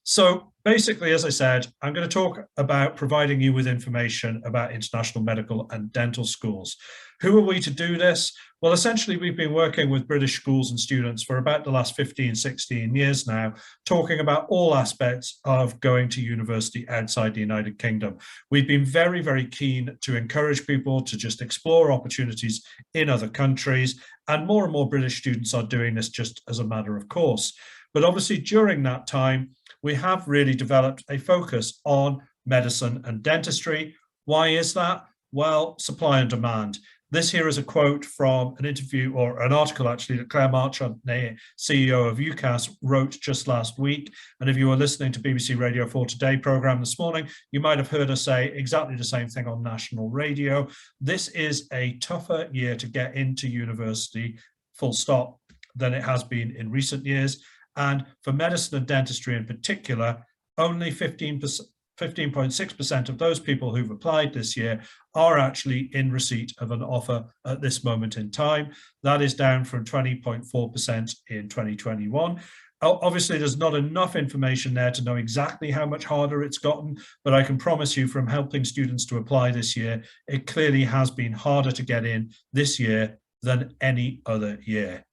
So basically, as I said, I'm going to talk about providing you with information about international medical and dental schools. Who are we to do this? Well, essentially, we've been working with British schools and students for about the last 15, 16 years now, talking about all aspects of going to university outside the United Kingdom. We've been very, very keen to encourage people to just explore opportunities in other countries, and more British students are doing this just as a matter of course. But obviously, during that time, we have really developed a focus on medicine and dentistry. Why is that? Well, supply and demand. This here is a quote from an interview, or an article actually, that Claire Marchant, the CEO of UCAS, wrote just last week. And if you were listening to BBC Radio 4 Today programme this morning, you might have heard us say exactly the same thing on national radio. This is a tougher year to get into university, full stop, than it has been in recent years. And for medicine and dentistry in particular, only 15.6% of those people who've applied this year are actually in receipt of an offer at this moment in time. That is down from 20.4% in 2021. Obviously, there's not enough information there to know exactly how much harder it's gotten, but I can promise you from helping students to apply this year, it clearly has been harder to get in this year than any other year.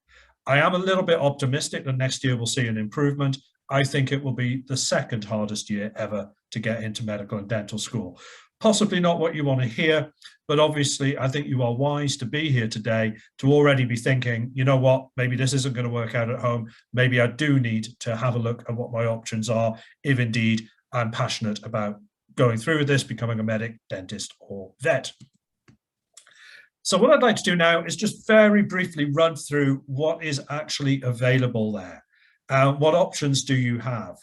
I am a little bit optimistic that next year we'll see an improvement. I think it will be the second hardest year ever to get into medical and dental school. Possibly not what you want to hear, but obviously I think you are wise to be here today to already be thinking, you know what, maybe this isn't going to work out at home. Maybe I do need to have a look at what my options are, if indeed I'm passionate about going through with this, becoming a medic, dentist, or vet. So what I'd like to do now is just very briefly run through what is actually available there. What options do you have?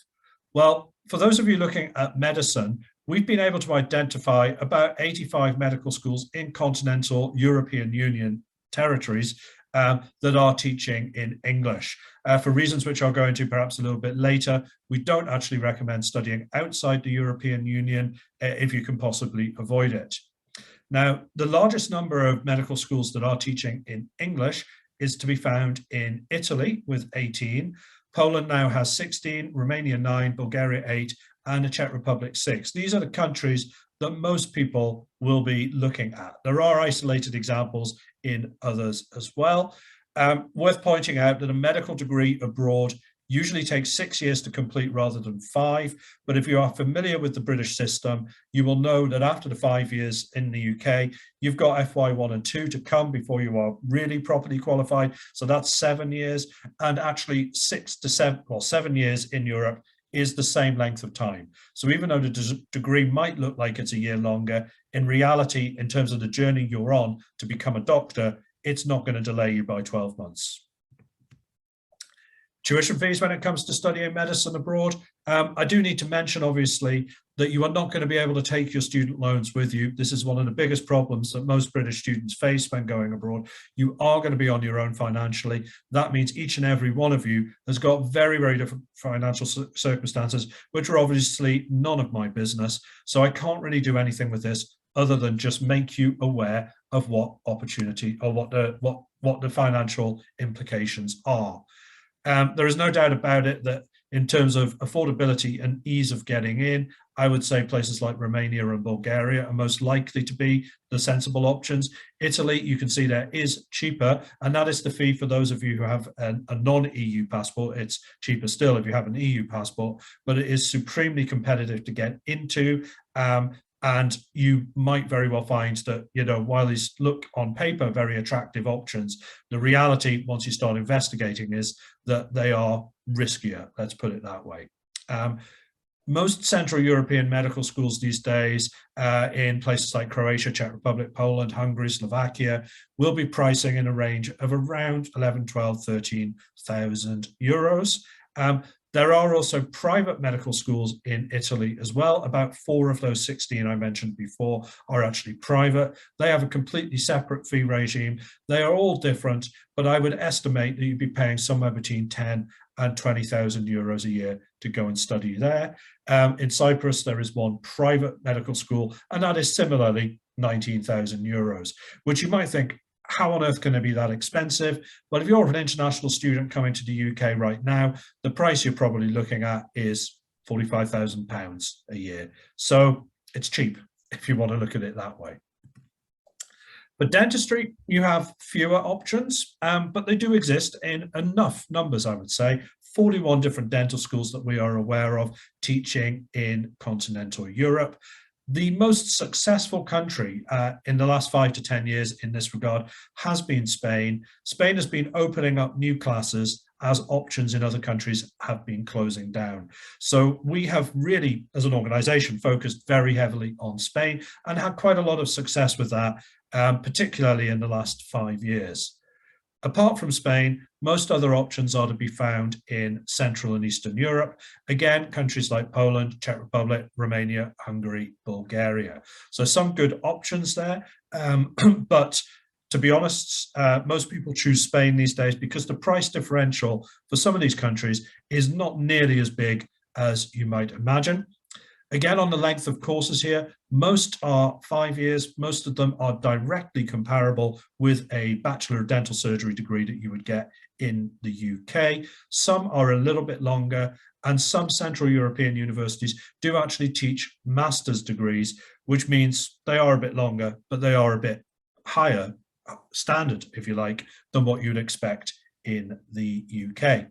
Well, for those of you looking at medicine, we've been able to identify about 85 medical schools in continental European Union territories that are teaching in English. For reasons which I'll go into perhaps a little bit later, we don't actually recommend studying outside the European Union if you can possibly avoid it. Now, the largest number of medical schools that are teaching in English is to be found in Italy with 18. Poland now has 16, Romania 9, Bulgaria 8, and the Czech Republic 6. These are the countries that most people will be looking at. There are isolated examples in others as well. Worth pointing out that a medical degree abroad usually takes 6 years to complete rather than 5. But if you are familiar with the British system, you will know that after the 5 years in the UK, you've got FY1 and 2 to come before you are really properly qualified. So that's 7 years, and actually 7 years in Europe is the same length of time. So even though the degree might look like it's a year longer, in reality, in terms of the journey you're on to become a doctor, it's not going to delay you by 12 months. Tuition fees when it comes to studying medicine abroad. I do need to mention, obviously, that you are not going to be able to take your student loans with you. This is one of the biggest problems that most British students face when going abroad. You are going to be on your own financially. That means each and every one of you has got very, very different financial circumstances, which are obviously none of my business. So I can't really do anything with this other than just make you aware of what opportunity or what the financial implications are. There is no doubt about it that in terms of affordability and ease of getting in, I would say places like Romania and Bulgaria are most likely to be the sensible options. Italy, you can see there, is cheaper, and that is the fee for those of you who have a non-EU passport. It's cheaper still if you have an EU passport, but it is supremely competitive to get into. And you might very well find that, you know, while these look on paper very attractive options, the reality, once you start investigating, is that they are riskier, let's put it that way. Most Central European medical schools these days in places like Croatia, Czech Republic, Poland, Hungary, Slovakia will be pricing in a range of around 11, 12, 13,000 euros. There are also private medical schools in Italy as well. About 4 of those 16 I mentioned before are actually private. They have a completely separate fee regime. They are all different, but I would estimate that you'd be paying somewhere between 10 and 20,000 euros a year to go and study there. In Cyprus, there is one private medical school, and that is similarly 19,000 euros, which you might think, how on earth can it be that expensive? Well, if you're an international student coming to the UK right now, the price you're probably looking at is £45,000 a year. So it's cheap if you want to look at it that way. For dentistry, you have fewer options, but they do exist in enough numbers, I would say. 41 different dental schools that we are aware of teaching in continental Europe. The most successful country in the last 5 to 10 years in this regard has been Spain. Spain has been opening up new classes as options in other countries have been closing down. So we have really, as an organization, focused very heavily on Spain and had quite a lot of success with that, particularly in the last 5 years. Apart from Spain, most other options are to be found in Central and Eastern Europe. Again, countries like Poland, Czech Republic, Romania, Hungary, Bulgaria. So some good options there. But to be honest, most people choose Spain these days because the price differential for some of these countries is not nearly as big as you might imagine. Again, on the length of courses here, most are 5 years. Most of them are directly comparable with a Bachelor of Dental Surgery degree that you would get in the UK. Some are a little bit longer, and some Central European universities do actually teach master's degrees, which means they are a bit longer, but they are a bit higher standard, if you like, than what you'd expect in the UK.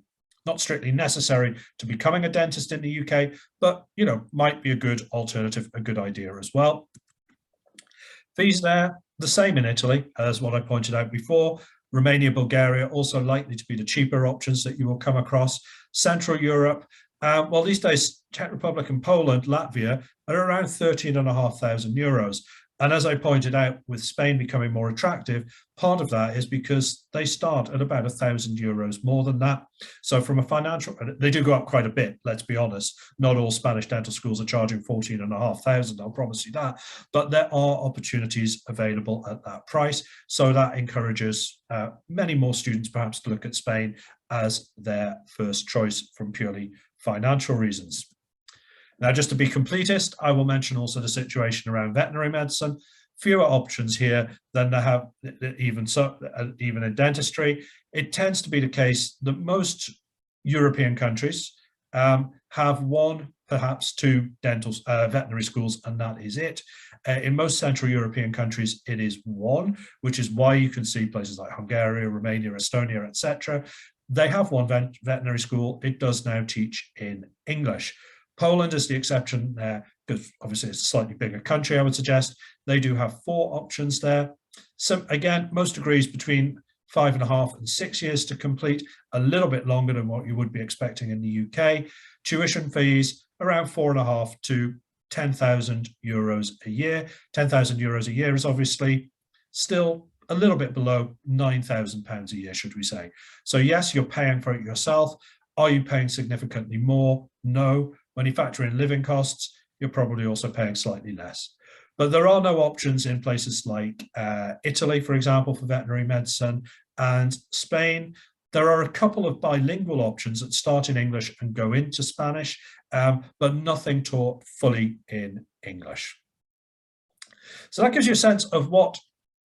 Not strictly necessary to becoming a dentist in the UK, but, you know, might be a good alternative, a good idea as well. Fees there, the same in Italy as what I pointed out before. Romania, Bulgaria, also likely to be the cheaper options that you will come across. Central Europe, well, these days, Czech Republic and Poland, Latvia, are around €13,500. And as I pointed out, with Spain becoming more attractive, part of that is because they start at about €1,000 more than that. So from a financial, they do go up quite a bit, let's be honest. Not all Spanish dental schools are charging 14,500, I'll promise you that. But there are opportunities available at that price. So that encourages many more students perhaps to look at Spain as their first choice from purely financial reasons. Now, just to be completist, I will mention also the situation around veterinary medicine. Fewer options here than they have even in dentistry. It tends to be the case that most European countries have one, perhaps two veterinary schools, and that is it. In most Central European countries, it is one, which is why you can see places like Hungary, Romania, Estonia, etc. They have one veterinary school. It does now teach in English. Poland is the exception there, because obviously it's a slightly bigger country, I would suggest. They do have 4 options there. So again, most degrees between 5.5 and 6 years to complete, a little bit longer than what you would be expecting in the UK. Tuition fees around 4.5 to €10,000 a year. €10,000 a year is obviously still a little bit below £9,000 a year, should we say. So yes, you're paying for it yourself. Are you paying significantly more? No. When you factor in living costs, you're probably also paying slightly less. But there are no options in places like Italy, for example, for veterinary medicine, and Spain. There are a couple of bilingual options that start in English and go into Spanish, but nothing taught fully in English. So that gives you a sense of what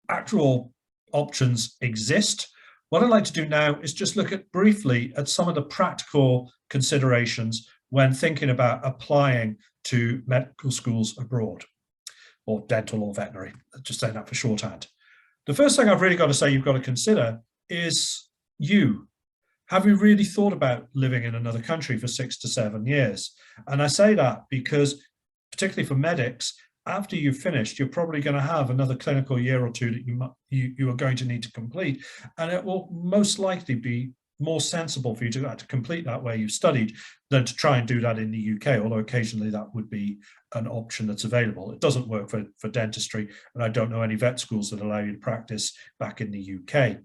actual options exist. What I'd like to do now is just look at briefly at some of the practical considerations when thinking about applying to medical schools abroad, or dental or veterinary, just saying that for shorthand. The first thing I've really got to say you've got to consider is you. Have you really thought about living in another country for 6 to 7 years? And I say that because, particularly for medics, after you've finished, you're probably going to have another clinical year or two that you are going to need to complete, and it will most likely be more sensible for you to complete that where you've studied than to try and do that in the UK, although occasionally that would be an option that's available. It doesn't work for dentistry, and I don't know any vet schools that allow you to practice back in the UK.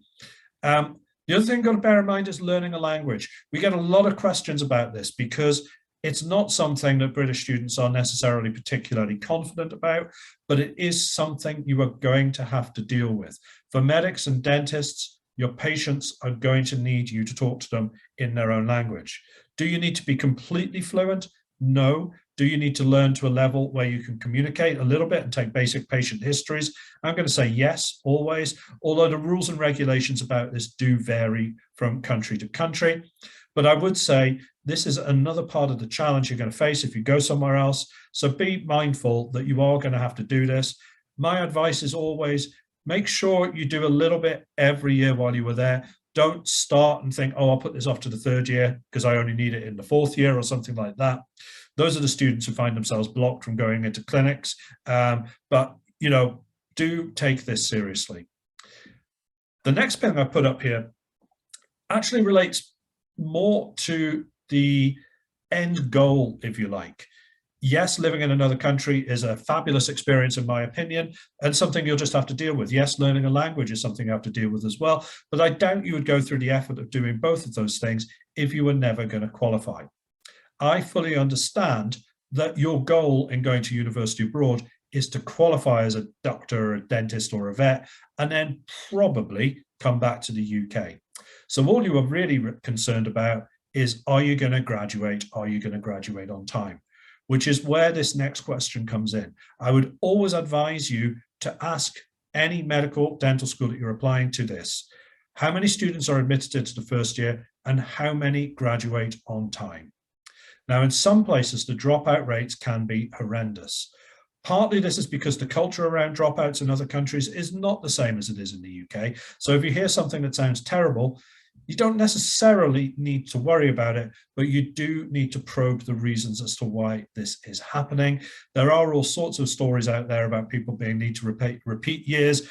The other thing you've got to bear in mind is learning a language. We get a lot of questions about this because it's not something that British students are necessarily particularly confident about, but it is something you are going to have to deal with. For medics and dentists, your patients are going to need you to talk to them in their own language. Do you need to be completely fluent? No, Do you need to learn to a level where you can communicate a little bit and take basic patient histories? I'm going to say yes, always, although the rules and regulations about this do vary from country to country. But I would say this is another part of the challenge you're going to face if you go somewhere else. So be mindful that you are going to have to do this. My advice is always make sure you do a little bit every year while you were there. Don't start and think, oh, I'll put this off to the third year because I only need it in the fourth year or something like that. Those are the students who find themselves blocked from going into clinics. But, do take this seriously. The next thing I put up here actually relates more to the end goal, if you like. Yes, living in another country is a fabulous experience, in my opinion, and something you'll just have to deal with. Yes, learning a language is something you have to deal with as well, but I doubt you would go through the effort of doing both of those things if you were never going to qualify. I fully understand that your goal in going to university abroad is to qualify as a doctor, a dentist, or a vet, and then probably come back to the UK. So all you are really concerned about is, are you going to graduate? Are you going to graduate on time? Which is where this next question comes in. I would always advise you to ask any medical dental school that you're applying to this. How many students are admitted into the first year and how many graduate on time? Now, in some places, the dropout rates can be horrendous. Partly this is because the culture around dropouts in other countries is not the same as it is in the UK. So if you hear something that sounds terrible, you don't necessarily need to worry about it, but you do need to probe the reasons as to why this is happening. There are all sorts of stories out there about people being need to repeat years.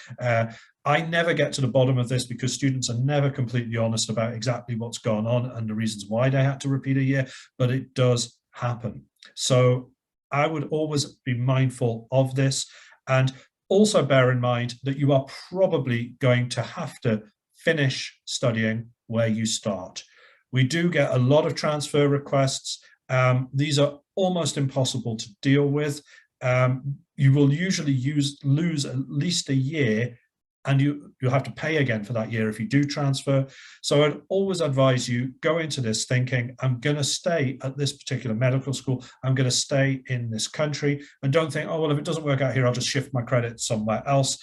I never get to the bottom of this because students are never completely honest about exactly what's gone on and the reasons why they had to repeat a year, but it does happen. So I would always be mindful of this, and also bear in mind that you are probably going to have to finish studying where you start. We do get a lot of transfer requests. These are almost impossible to deal with. You will usually lose at least a year, and you'll have to pay again for that year if you do transfer. So I'd always advise you go into this thinking, I'm going to stay at this particular medical school, I'm going to stay in this country, and don't think, oh, well, if it doesn't work out here, I'll just shift my credits somewhere else.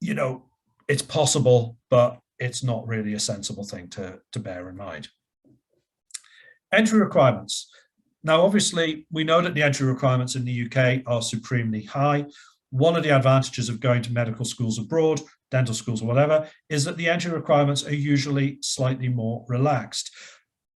It's possible, but it's not really a sensible thing to bear in mind. Entry requirements. Now, obviously, we know that the entry requirements in the UK are supremely high. One of the advantages of going to medical schools abroad, dental schools or whatever, is that the entry requirements are usually slightly more relaxed.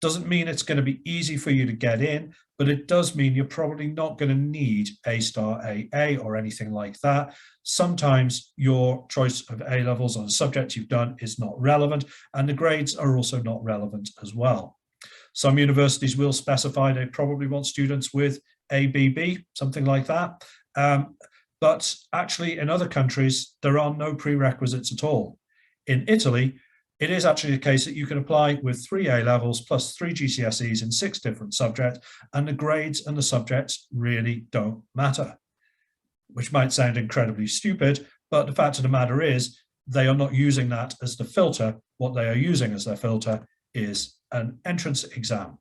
Doesn't mean it's going to be easy for you to get in, but it does mean you're probably not going to need A-star AA or anything like that. Sometimes your choice of A levels on a subject you've done is not relevant, and the grades are also not relevant as well. Some universities will specify they probably want students with ABB, something like that. But actually, in other countries, there are no prerequisites at all. In Italy, it is actually the case that you can apply with 3 A levels plus 3 GCSEs in 6 different subjects, and the grades and the subjects really don't matter, which might sound incredibly stupid, but the fact of the matter is they are not using that as the filter. What they are using as their filter is an entrance exam.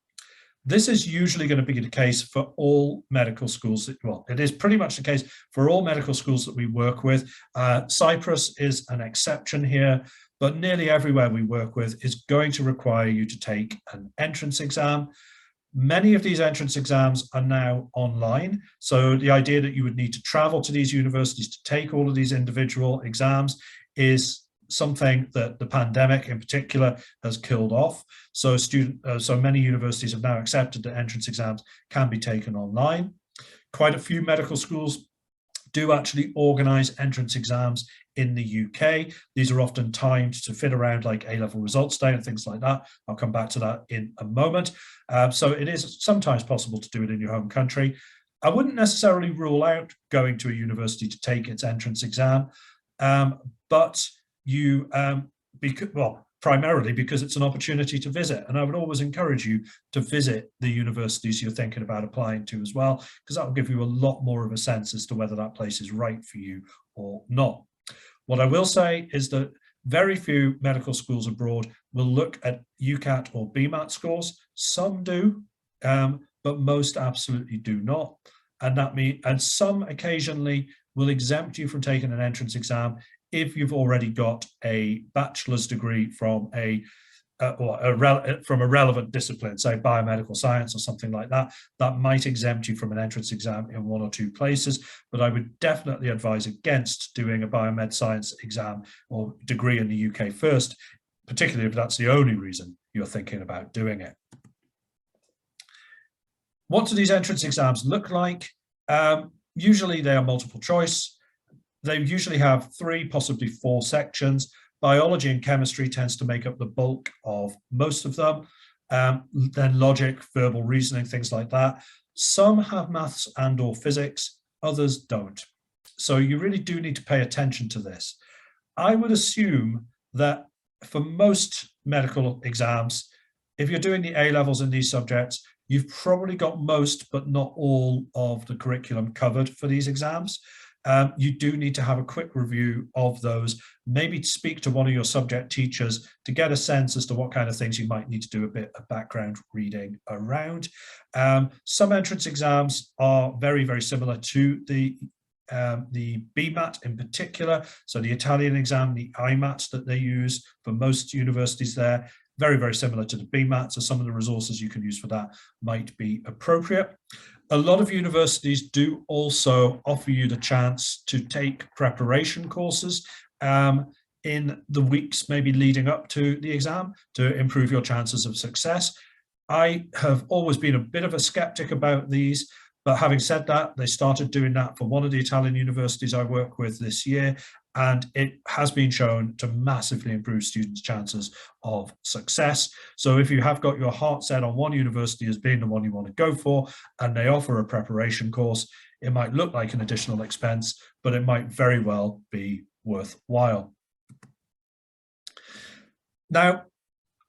This is usually going to be the case for all medical schools. Well, it is pretty much the case for all medical schools that we work with. Cyprus is an exception here, but nearly everywhere we work with is going to require you to take an entrance exam. Many of these entrance exams are now online. So the idea that you would need to travel to these universities to take all of these individual exams is something that the pandemic in particular has killed off. So many universities have now accepted that entrance exams can be taken online. Quite a few medical schools do actually organise entrance exams in the UK. These are often timed to fit around like A-level results day and things like that. I'll come back to that in a moment. So it is sometimes possible to do it in your home country. I wouldn't necessarily rule out going to a university to take its entrance exam, but you, primarily because it's an opportunity to visit. And I would always encourage you to visit the universities you're thinking about applying to as well, because that will give you a lot more of a sense as to whether that place is right for you or not. What I will say is that very few medical schools abroad will look at UCAT or BMAT scores. Some do, but most absolutely do not. And some occasionally will exempt you from taking an entrance exam if you've already got a bachelor's degree from from a relevant discipline, say biomedical science or something like that. That might exempt you from an entrance exam in one or two places, but I would definitely advise against doing a biomed science exam or degree in the UK first, particularly if that's the only reason you're thinking about doing it. What do these entrance exams look like? Usually they are multiple choice. They usually have 3, possibly 4 sections. Biology and chemistry tends to make up the bulk of most of them. Then logic, verbal reasoning, things like that. Some have maths and or physics, others don't. So you really do need to pay attention to this. I would assume that for most medical exams, if you're doing the A-levels in these subjects, you've probably got most, but not all of the curriculum covered for these exams. You do need to have a quick review of those, maybe speak to one of your subject teachers to get a sense as to what kind of things you might need to do a bit of background reading around. Some entrance exams are very, very similar to the BMAT in particular. So the Italian exam, the IMAT that they use for most universities there, very, very similar to the BMAT. So some of the resources you can use for that might be appropriate. A lot of universities do also offer you the chance to take preparation courses in the weeks maybe leading up to the exam to improve your chances of success. I have always been a bit of a skeptic about these, but having said that, they started doing that for one of the Italian universities I work with this year, and it has been shown to massively improve students' chances of success. So if you have got your heart set on one university as being the one you want to go for, and they offer a preparation course, it might look like an additional expense, but it might very well be worthwhile. Now,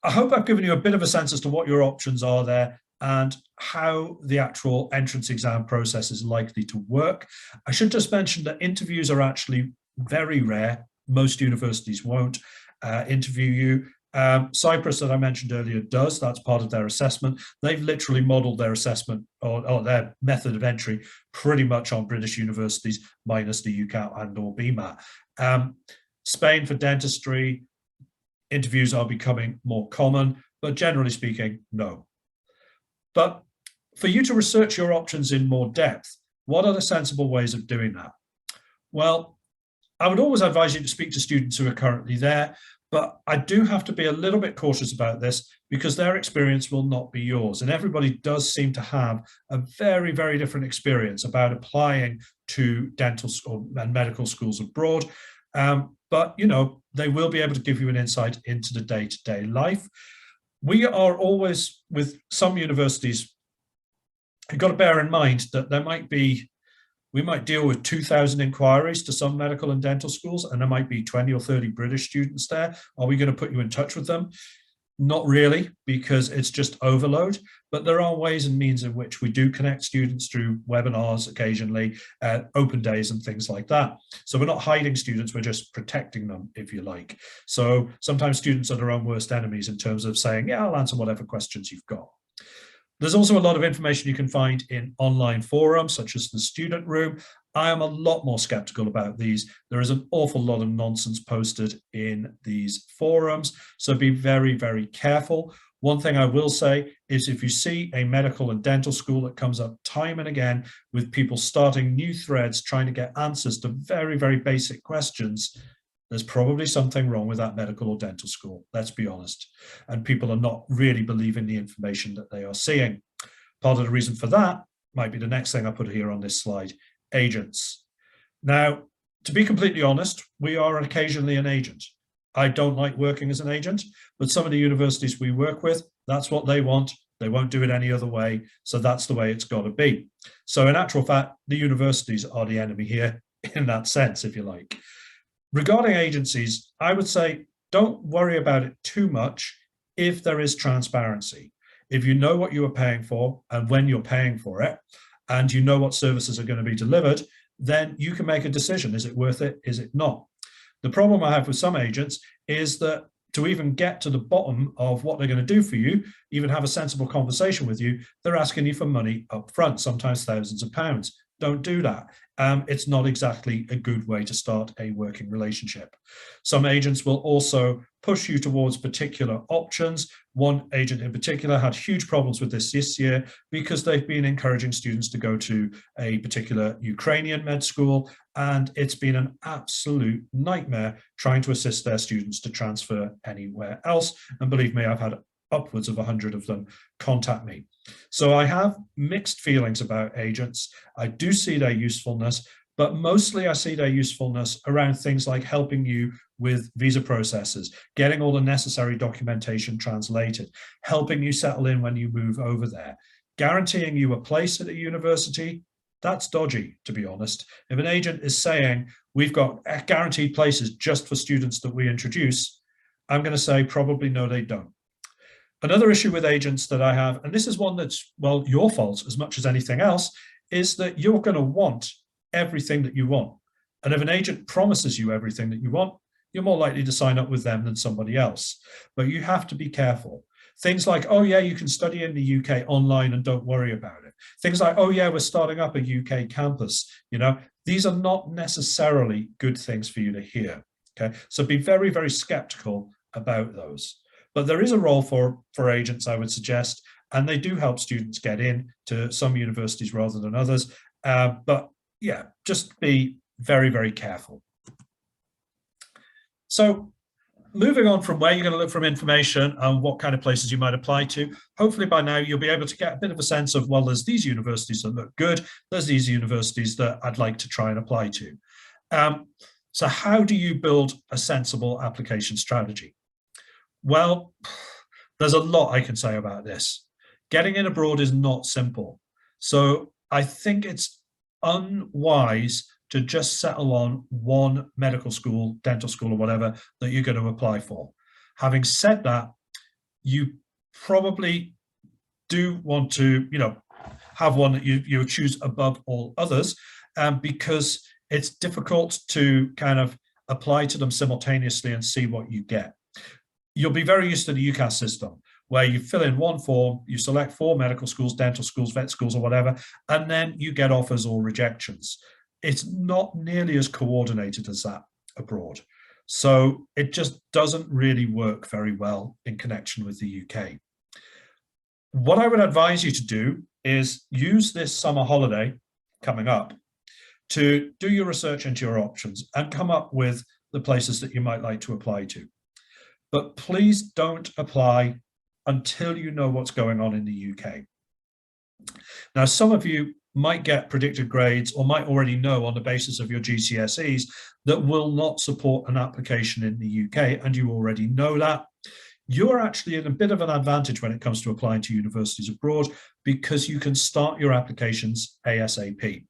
I hope I've given you a bit of a sense as to what your options are there and how the actual entrance exam process is likely to work. I should just mention that interviews are actually very rare. Most universities won't interview you. Cyprus, that I mentioned earlier, does. That's part of their assessment. They've literally modeled their assessment or their method of entry pretty much on British universities, minus the UCAS and or BMAT. Spain, for dentistry, interviews are becoming more common, but generally speaking, no. But for you to research your options in more depth, what are the sensible ways of doing that? Well, I would always advise you to speak to students who are currently there, but I do have to be a little bit cautious about this because their experience will not be yours. And everybody does seem to have a very, very different experience about applying to dental school and medical schools abroad. But, you know, they will be able to give you an insight into the day-to-day life. We are always, with some universities, you've got to bear in mind that we might deal with 2,000 inquiries to some medical and dental schools, and there might be 20 or 30 British students there. Are we going to put you in touch with them? Not really, because it's just overload, but there are ways and means in which we do connect students through webinars occasionally, open days and things like that. So we're not hiding students, we're just protecting them, if you like. So sometimes students are their own worst enemies in terms of saying, yeah, I'll answer whatever questions you've got. There's also a lot of information you can find in online forums, such as the Student Room. I am a lot more skeptical about these. There is an awful lot of nonsense posted in these forums, so be very, very careful. One thing I will say is if you see a medical and dental school that comes up time and again with people starting new threads, trying to get answers to very, very basic questions, there's probably something wrong with that medical or dental school, let's be honest. And people are not really believing the information that they are seeing. Part of the reason for that might be the next thing I put here on this slide, agents. Now, to be completely honest, we are occasionally an agent. I don't like working as an agent, but some of the universities we work with, that's what they want. They won't do it any other way. So that's the way it's got to be. So in actual fact, the universities are the enemy here in that sense, if you like. Regarding agencies, I would say don't worry about it too much if there is transparency. If you know what you are paying for and when you're paying for it, and you know what services are going to be delivered, then you can make a decision. Is it worth it? Is it not? The problem I have with some agents is that to even get to the bottom of what they're going to do for you, even have a sensible conversation with you, they're asking you for money up front, sometimes thousands of pounds. Don't do that. It's not exactly a good way to start a working relationship. Some agents will also push you towards particular options. One agent in particular had huge problems with this year because they've been encouraging students to go to a particular Ukrainian med school, and it's been an absolute nightmare trying to assist their students to transfer anywhere else. And believe me, I've had upwards of 100 of them contact me. So I have mixed feelings about agents. I do see their usefulness, but mostly I see their usefulness around things like helping you with visa processes, getting all the necessary documentation translated, helping you settle in when you move over there, guaranteeing you a place at a university. That's dodgy, to be honest. If an agent is saying, we've got guaranteed places just for students that we introduce, I'm going to say probably no, they don't. Another issue with agents that I have, and this is one that's, well, your fault as much as anything else, is that you're going to want everything that you want. And if an agent promises you everything that you want, you're more likely to sign up with them than somebody else. But you have to be careful. Things like, oh yeah, you can study in the UK online and don't worry about it. Things like, oh yeah, we're starting up a UK campus. You know, these are not necessarily good things for you to hear. Okay, so be very, very skeptical about those. But there is a role for agents, I would suggest, and they do help students get in to some universities rather than others. But yeah, just be very, very careful. So moving on from where you're going to look for information and what kind of places you might apply to, hopefully by now you'll be able to get a bit of a sense of, well, there's these universities that look good, there's these universities that I'd like to try and apply to. So how do you build a sensible application strategy? Well, there's a lot I can say about this. Getting in abroad is not simple. So I think it's unwise to just settle on one medical school, dental school, or whatever that you're going to apply for. Having said that, you probably do want to, have one that you choose above all others, because it's difficult to kind of apply to them simultaneously and see what you get. You'll be very used to the UCAS system, where you fill in one form, you select 4 medical schools, dental schools, vet schools, or whatever, and then you get offers or rejections. It's not nearly as coordinated as that abroad. So it just doesn't really work very well in connection with the UK. What I would advise you to do is use this summer holiday coming up to do your research into your options and come up with the places that you might like to apply to. But please don't apply until you know what's going on in the UK. Now, some of you might get predicted grades or might already know on the basis of your GCSEs that will not support an application in the UK, and you already know that. You're actually in a bit of an advantage when it comes to applying to universities abroad because you can start your applications ASAP.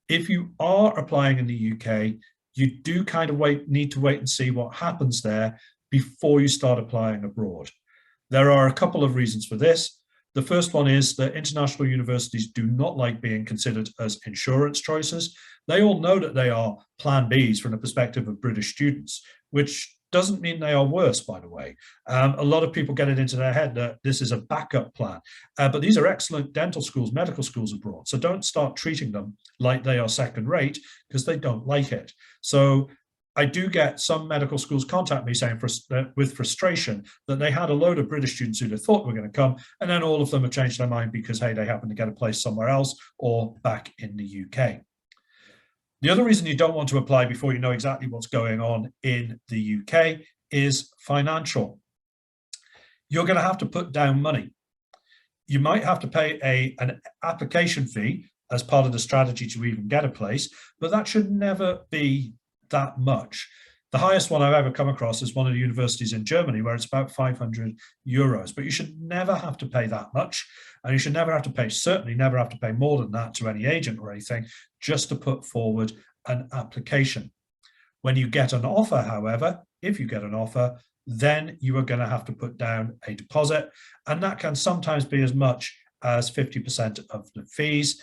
If you are applying in the UK, you do kind of need to wait and see what happens there before you start applying abroad. There are a couple of reasons for this. The first one is that international universities do not like being considered as insurance choices. They all know that they are plan Bs from the perspective of British students, which doesn't mean they are worse, by the way. A lot of people get it into their head that this is a backup plan, but these are excellent dental schools, medical schools abroad. So don't start treating them like they are second rate because they don't like it. So I do get some medical schools contact me saying with frustration that they had a load of British students who they thought were going to come, and then all of them have changed their mind because, hey, they happen to get a place somewhere else or back in the UK. The other reason you don't want to apply before you know exactly what's going on in the UK is financial. You're going to have to put down money. You might have to pay an application fee as part of the strategy to even get a place, but that should never be that much. The highest one I've ever come across is one of the universities in Germany where it's about 500 euros, but you should never have to pay that much. And you should never have to pay, certainly never have to pay more than that to any agent or anything, just to put forward an application. When you get an offer, however, if you get an offer, then you are going to have to put down a deposit. And that can sometimes be as much as 50% of the fees.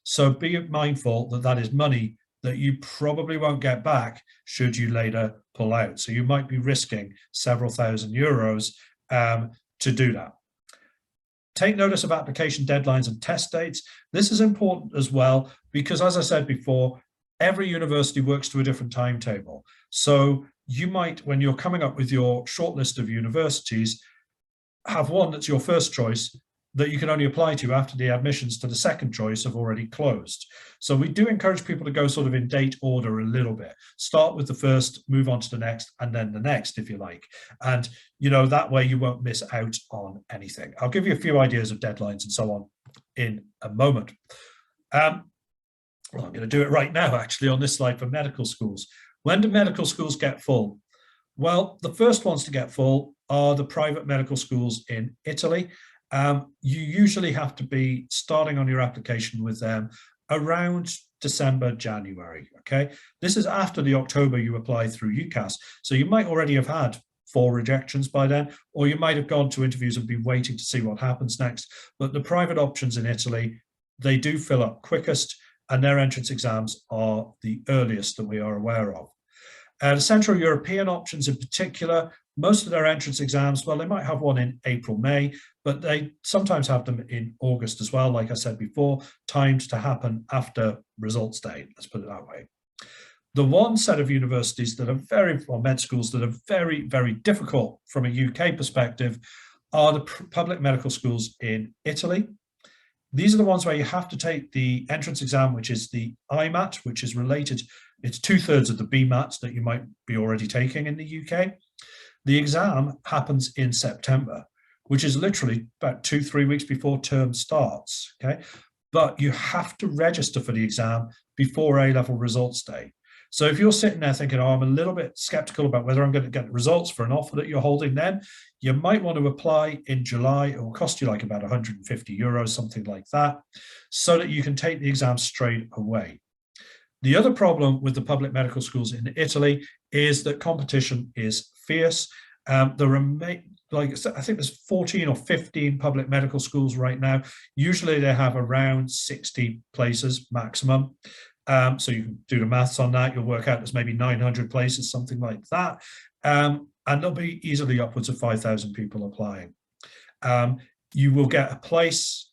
So be mindful that that is money that you probably won't get back should you later pull out. So you might be risking several €1,000 to do that. Take notice of application deadlines and test dates. This is important as well, because as I said before, every university works to a different timetable. So you might, when you're coming up with your shortlist of universities, have one that's your first choice that you can only apply to after the admissions to the second choice have already closed. So we do encourage people to go sort of in date order a little bit. Start with the first, move on to the next, and then the next, if you like. And, you know, that way you won't miss out on anything. I'll give you a few ideas of deadlines and so on in a moment. Well, I'm going to do it right now, actually, on this slide for medical schools. When do medical schools get full? Well, the first ones to get full are the private medical schools in Italy. You usually have to be starting on your application with them around December, January, okay? This is after the October you apply through UCAS. So you might already have had 4 rejections by then, or you might have gone to interviews and been waiting to see what happens next. But the private options in Italy, they do fill up quickest, and their entrance exams are the earliest that we are aware of. The Central European options in particular, most of their entrance exams, well, they might have one in April, May, but they sometimes have them in August as well, like I said before, timed to happen after results day, let's put it that way. The one set of universities that are med schools that are very, very difficult from a UK perspective are the public medical schools in Italy. These are the ones where you have to take the entrance exam, which is the IMAT, which is related. It's 2/3 of the BMAT that you might be already taking in the UK. The exam happens in September, which is literally about 2-3 weeks before term starts, okay? But you have to register for the exam before A-level results day. So if you're sitting there thinking, oh, I'm a little bit skeptical about whether I'm going to get the results for an offer that you're holding then, you might want to apply in July. It will cost you like about €150, something like that, so that you can take the exam straight away. The other problem with the public medical schools in Italy is that competition is fierce. There are, like I think there's 14 or 15 public medical schools right now. Usually they have around 60 places maximum. So you can do the maths on that. You'll work out there's maybe 900 places, something like that. And there'll be easily upwards of 5,000 people applying. You will get a place,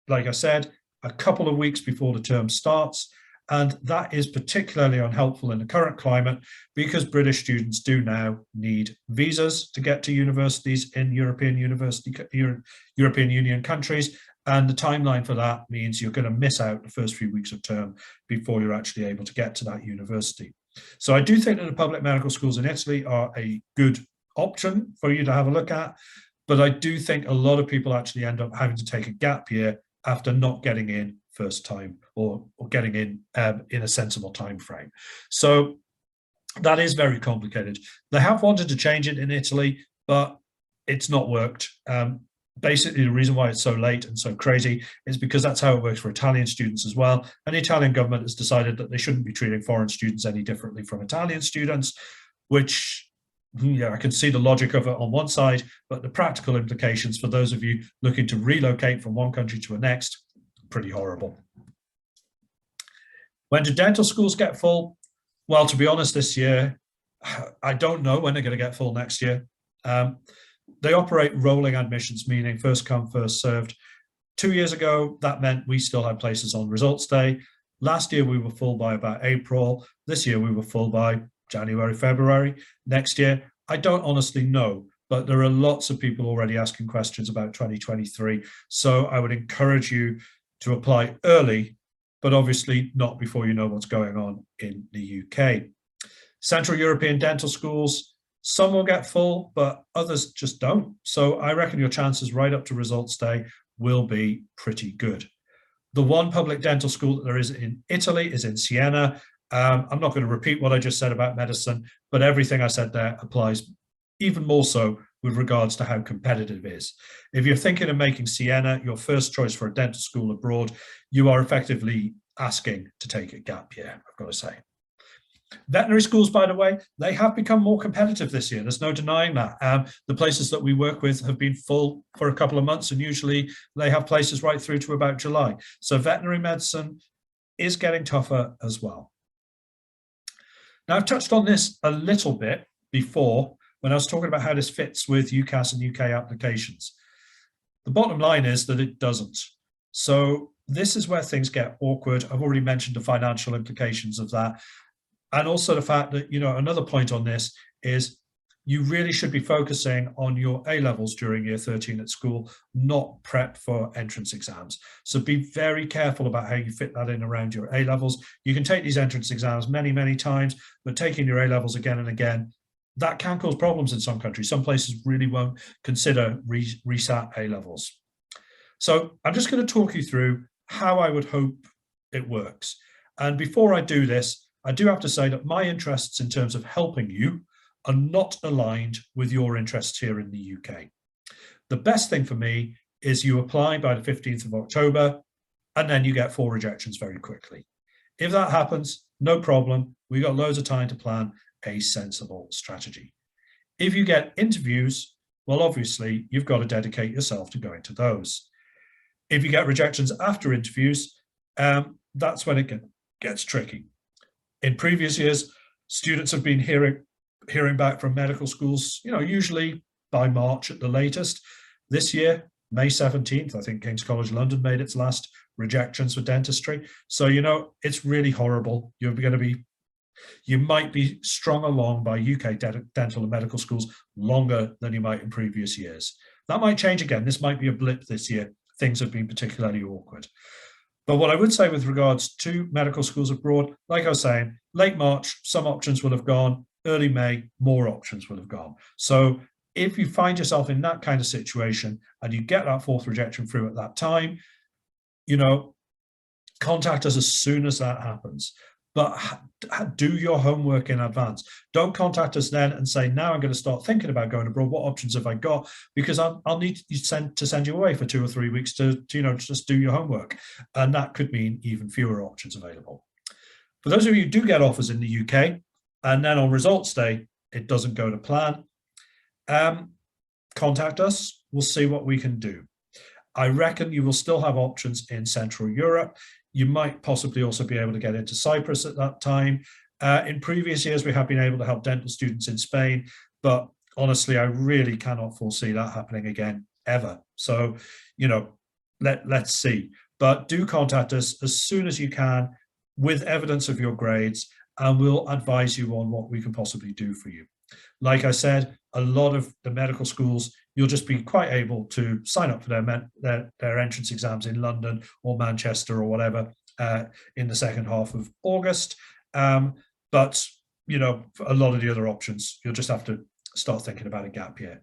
like I said, a couple of weeks before the term starts. And that is particularly unhelpful in the current climate because British students do now need visas to get to universities in European Union countries. And the timeline for that means you're going to miss out the first few weeks of term before you're actually able to get to that university. So I do think that the public medical schools in Italy are a good option for you to have a look at. But I do think a lot of people actually end up having to take a gap year after not getting in first time or getting in a sensible time frame. So that is very complicated. They have wanted to change it in Italy, but it's not worked. Basically, the reason why it's so late and so crazy is because that's how it works for Italian students as well. And the Italian government has decided that they shouldn't be treating foreign students any differently from Italian students, which, yeah, I can see the logic of it on one side, but the practical implications for those of you looking to relocate from one country to the next, pretty horrible. When do dental schools get full? Well, to be honest, this year, I don't know when they're going to get full next year. They operate rolling admissions, meaning first come, first served. 2 years ago, that meant we still had places on results day. Last year, we were full by about April. This year, we were full by January, February. Next year, I don't honestly know, but there are lots of people already asking questions about 2023. So I would encourage you to apply early, but obviously not before you know what's going on in the UK. Central European dental schools, some will get full, but others just don't. So I reckon your chances right up to results day will be pretty good. The one public dental school that there is in Italy is in Siena. I'm not going to repeat what I just said about medicine, but everything I said there applies even more so with regards to how competitive it is. If you're thinking of making Siena your first choice for a dental school abroad, you are effectively asking to take a gap year, I've got to say. Veterinary schools, by the way, they have become more competitive this year. There's no denying that. The places that we work with have been full for a couple of months, and usually they have places right through to about July. So veterinary medicine is getting tougher as well. Now, I've touched on this a little bit before when I was talking about how this fits with UCAS and UK applications. The bottom line is that it doesn't. So this is where things get awkward. I've already mentioned the financial implications of that. And also the fact that, another point on this is you really should be focusing on your A-levels during year 13 at school, not prep for entrance exams. So be very careful about how you fit that in around your A-levels. You can take these entrance exams many, many times, but taking your A-levels again and again, that can cause problems in some countries. Some places really won't consider resat A-levels. So I'm just going to talk you through how I would hope it works. And before I do this, I do have to say that my interests in terms of helping you are not aligned with your interests here in the UK. The best thing for me is you apply by the 15th of October, and then you get 4 rejections very quickly. If that happens, no problem. We got loads of time to plan a sensible strategy. If you get interviews, well, obviously, you've got to dedicate yourself to going to those. If you get rejections after interviews, that's when it gets tricky. In previous years, students have been hearing back from medical schools, usually by March at the latest. This year, May 17th, I think King's College London made its last rejections for dentistry. So, it's really horrible. You might be strung along by UK dental and medical schools longer than you might in previous years. That might change again. This might be a blip this year. Things have been particularly awkward. But what I would say with regards to medical schools abroad, like I was saying, late March, some options will have gone. Early May, more options will have gone. So if you find yourself in that kind of situation and you get that 4th rejection through at that time, contact us as soon as that happens. But do your homework in advance. Don't contact us then and say, now I'm going to start thinking about going abroad. What options have I got? Because I'll need to send you away for 2 or 3 weeks to just do your homework. And that could mean even fewer options available. For those of you who do get offers in the UK, and then on results day, it doesn't go to plan, contact us. We'll see what we can do. I reckon you will still have options in Central Europe. You might possibly also be able to get into Cyprus at that time. In previous years, we have been able to help dental students in Spain, but honestly, I really cannot foresee that happening again, ever. So, let's see. But do contact us as soon as you can with evidence of your grades, and we'll advise you on what we can possibly do for you. Like I said, a lot of the medical schools, you'll just be quite able to sign up for their entrance exams in London or Manchester or whatever in the second half of August. But, for a lot of the other options, you'll just have to start thinking about a gap year.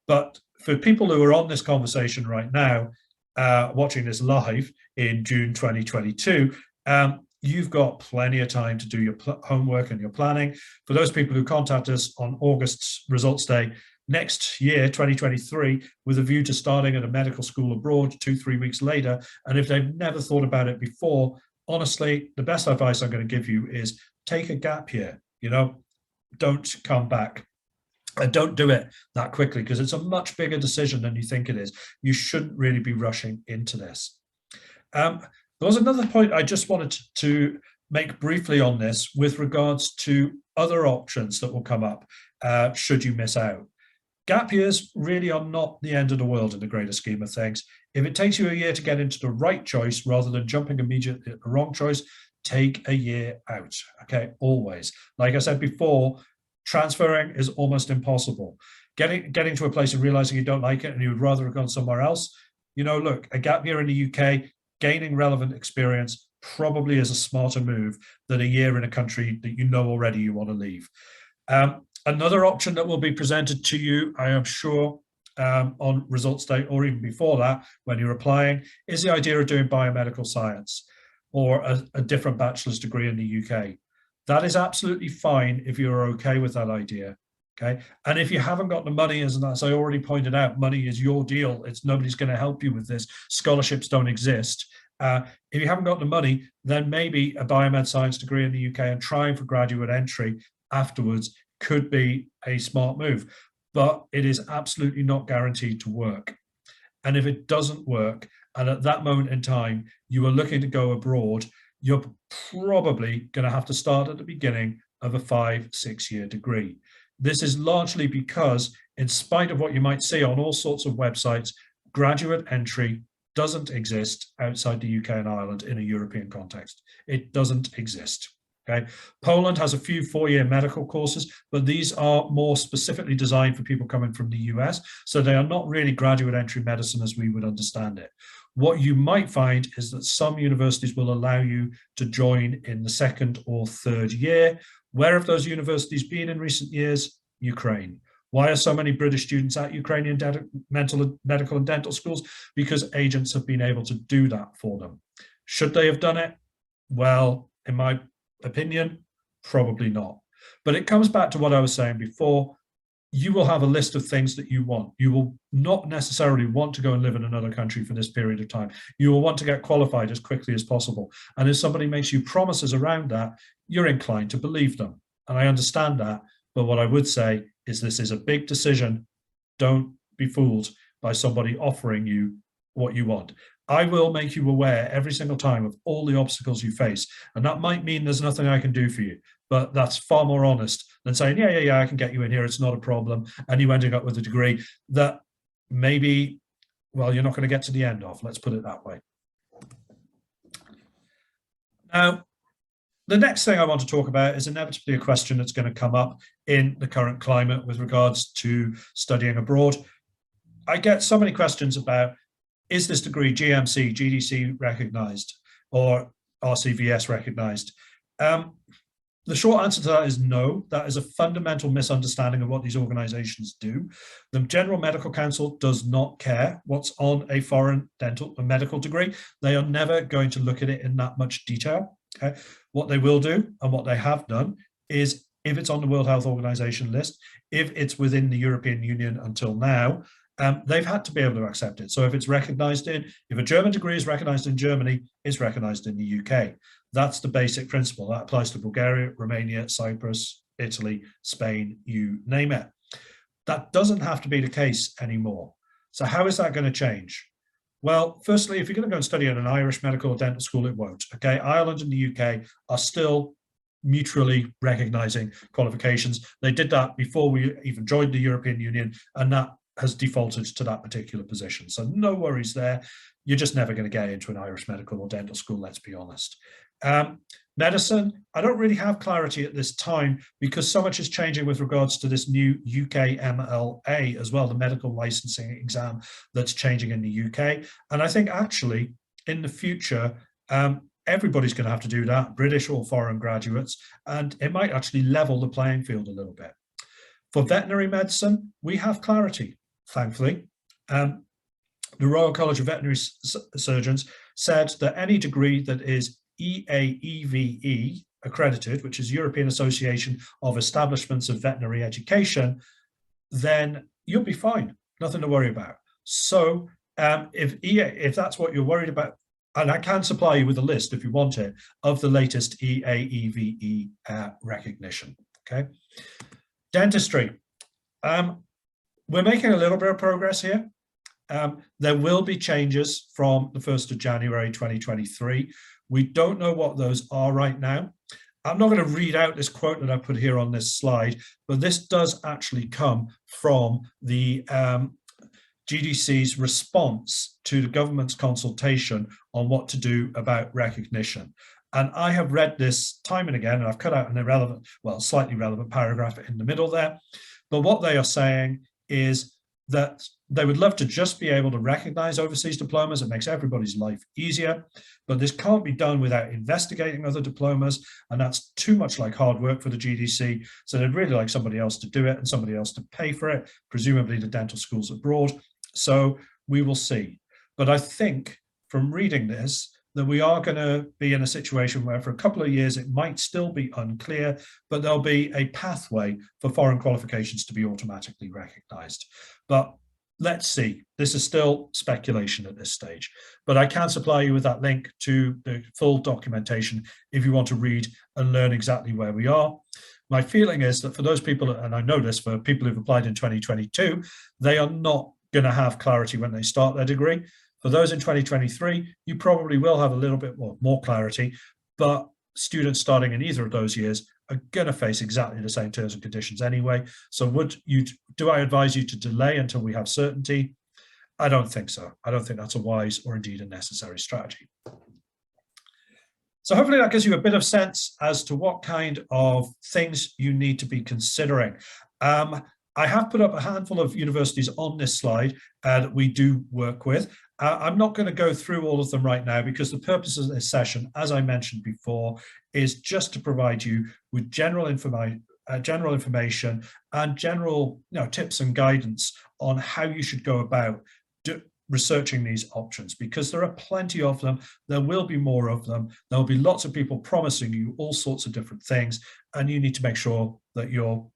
But for people who are on this conversation right now, watching this live in June 2022, you've got plenty of time to do your homework and your planning. For those people who contact us on August's results day next year, 2023, with a view to starting at a medical school abroad 2-3 weeks later, and if they've never thought about it before, honestly, the best advice I'm going to give you is take a gap year. Don't come back. And don't do it that quickly, because it's a much bigger decision than you think it is. You shouldn't really be rushing into this. There was another point I just wanted to make briefly on this with regards to other options that will come up should you miss out. Gap years really are not the end of the world in the greater scheme of things. If it takes you a year to get into the right choice rather than jumping immediately at the wrong choice, take a year out, okay, always. Like I said before, transferring is almost impossible. Getting to a place and realizing you don't like it and you would rather have gone somewhere else, look, a gap year in the UK, gaining relevant experience probably is a smarter move than a year in a country that already you want to leave. Another option that will be presented to you, I am sure, on results day or even before that, when you're applying, is the idea of doing biomedical science or a different bachelor's degree in the UK. That is absolutely fine if you're okay with that idea. Okay, and if you haven't got the money, as I already pointed out, money is your deal. Nobody's going to help you with this. Scholarships don't exist. If you haven't got the money, then maybe a biomed science degree in the UK and trying for graduate entry afterwards could be a smart move. But it is absolutely not guaranteed to work. And if it doesn't work, and at that moment in time you are looking to go abroad, you're probably going to have to start at the beginning of a 5-6 year degree. This is largely because, in spite of what you might see on all sorts of websites, graduate entry doesn't exist outside the UK and Ireland in a European context. It doesn't exist. Okay. Poland has a few 4-year medical courses, but these are more specifically designed for people coming from the US. So they are not really graduate entry medicine as we would understand it. What you might find is that some universities will allow you to join in the 2nd or 3rd year. Where have those universities been in recent years? Ukraine. Why are so many British students at Ukrainian medical and dental schools? Because agents have been able to do that for them. Should they have done it? Well, in my opinion, probably not. But it comes back to what I was saying before. You will have a list of things that you want. You will not necessarily want to go and live in another country for this period of time. You will want to get qualified as quickly as possible. And if somebody makes you promises around that, you're inclined to believe them. And I understand that. But what I would say is this is a big decision. Don't be fooled by somebody offering you what you want. I will make you aware every single time of all the obstacles you face. And that might mean there's nothing I can do for you, but that's far more honest than saying, yeah, I can get you in here. It's not a problem. And you ending up with a degree that maybe, well, you're not going to get to the end of. Let's put it that way. Now, the next thing I want to talk about is inevitably a question that's going to come up in the current climate with regards to studying abroad. I get so many questions about, is this degree GMC, GDC recognized or RCVS recognized? The short answer to that is no. That is a fundamental misunderstanding of what these organizations do. The General Medical Council does not care what's on a foreign dental or medical degree. They are never going to look at it in that much detail. Okay? What they will do and what they have done is, if it's on the World Health Organization list, if it's within the European Union until now, they've had to be able to accept it. So if it's recognized if a German degree is recognized in Germany, it's recognized in the UK. That's the basic principle. That applies to Bulgaria, Romania, Cyprus, Italy, Spain, you name it. That doesn't have to be the case anymore. So how is that going to change? Well, firstly, if you're going to go and study at an Irish medical or dental school, it won't. Okay, Ireland and the UK are still mutually recognizing qualifications. They did that before we even joined the European Union, and that has defaulted to that particular position. So no worries there. You're just never going to get into an Irish medical or dental school, let's be honest. Medicine, I don't really have clarity at this time because so much is changing with regards to this new UK MLA as well, the medical licensing exam that's changing in the UK. And I think actually in the future, everybody's going to have to do that, British or foreign graduates, and it might actually level the playing field a little bit. For veterinary medicine, we have clarity, thankfully. The Royal College of Veterinary Surgeons said that any degree that is EAEVE accredited, which is European Association of Establishments of Veterinary Education, then you'll be fine, nothing to worry about. So if that's what you're worried about, and I can supply you with a list if you want it of the latest EAEVE recognition, okay? Dentistry. We're making a little bit of progress here. There will be changes from the 1st of January 2023. We don't know what those are right now. I'm not going to read out this quote that I put here on this slide, but this does actually come from the GDC's response to the government's consultation on what to do about recognition. And I have read this time and again, and I've cut out an irrelevant, well, slightly relevant paragraph in the middle there. But what they are saying is that they would love to just be able to recognize overseas diplomas. It makes everybody's life easier, but this can't be done without investigating other diplomas, and that's too much like hard work for the GDC. So they'd really like somebody else to do it and somebody else to pay for it, presumably the dental schools abroad. So we will see. But I think from reading this, that we are going to be in a situation where for a couple of years it might still be unclear, but there'll be a pathway for foreign qualifications to be automatically recognized. But let's see. This is still speculation at this stage, but I can supply you with that link to the full documentation if you want to read and learn exactly where we are. My feeling is that for those people, and I know this for people who've applied in 2022, they are not going to have clarity when they start their degree. For those in 2023, you probably will have a little bit more clarity, but students starting in either of those years are going to face exactly the same terms and conditions anyway. So do I advise you to delay until we have certainty? I don't think so. I don't think that's a wise or indeed a necessary strategy. So hopefully that gives you a bit of sense as to what kind of things you need to be considering. I have put up a handful of universities on this slide that we do work with. I'm not going to go through all of them right now because the purpose of this session, as I mentioned before, is just to provide you with general information and general tips and guidance on how you should go about researching these options, because there are plenty of them. There will be more of them. There'll be lots of people promising you all sorts of different things, and you need to make sure that you're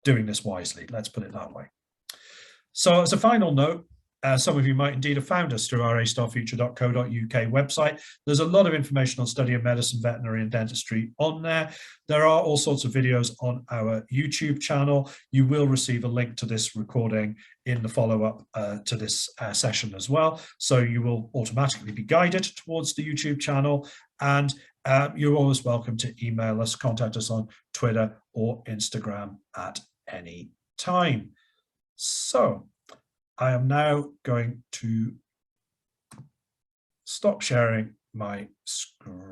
doing this wisely. Let's put it that way. So as a final note, some of you might indeed have found us through our astarfuture.co.uk website. There's a lot of information on study of medicine, veterinary and dentistry on there. There are all sorts of videos on our YouTube channel. You will receive a link to this recording in the follow-up to this session as well. So you will automatically be guided towards the YouTube channel, and you're always welcome to email us, contact us on Twitter or Instagram at any time. So I am now going to stop sharing my screen.